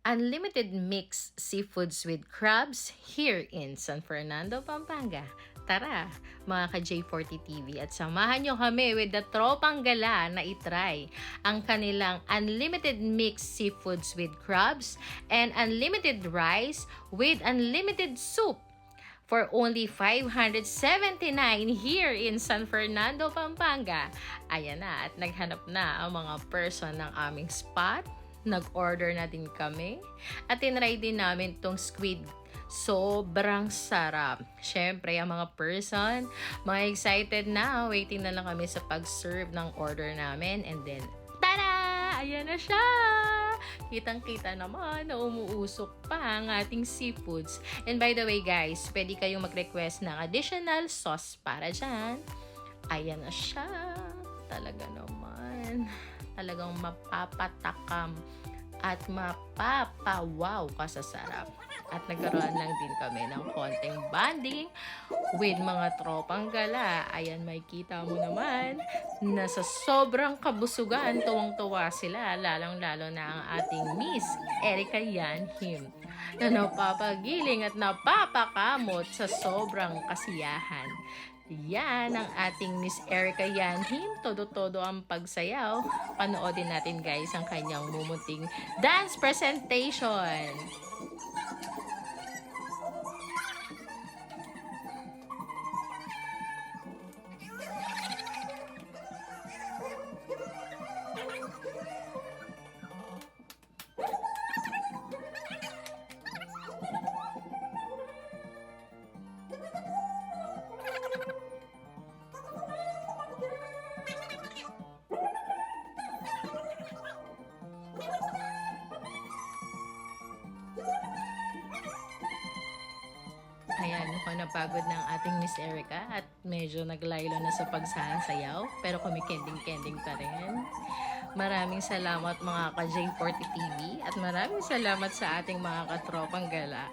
unlimited mixed seafoods with crabs here in San Fernando, Pampanga. Tara, mga ka-J40 TV, at samahan nyo kami with the Tropang Gala na itry ang kanilang unlimited mixed seafoods with crabs and unlimited rice with unlimited soup for only 579 here in San Fernando, Pampanga. Ayan na, at naghanap na ang mga person ng aming spot. Nag-order na din kami. At tinry din namin tong squid. Sobrang sarap. Syempre, ang mga person, mga excited na. Waiting na lang kami sa pag-serve ng order namin. And then, tada! Ayan na siya! Kitang-kita naman na umuusok pa ang ating seafoods. And by the way guys, pwede kayong mag-request ng additional sauce para dyan. Ayan na siya. Talaga naman. Talagang mapapatakam at mapapawaw ka sa sarap. At nagkaroon lang din kami ng konting bonding with mga tropang gala. Ayan, may kita mo naman na sa sobrang kabusugan, tuwang-tuwa sila, lalong-lalo na ang ating Miss Erica Yanhim na napapagiling at napapakamot sa sobrang kasiyahan. Yan ang ating Miss Erica Yanhim. Todo-todo ang pagsayaw. Panoodin natin guys ang kanyang mumunting dance presentation. Ayan, mukhang napagod ng ating Miss Erica at medyo naglaylo na sa pagsasayaw, pero kumikending-kending pa rin. Maraming salamat mga ka-J40 TV at maraming salamat sa ating mga katropang gala.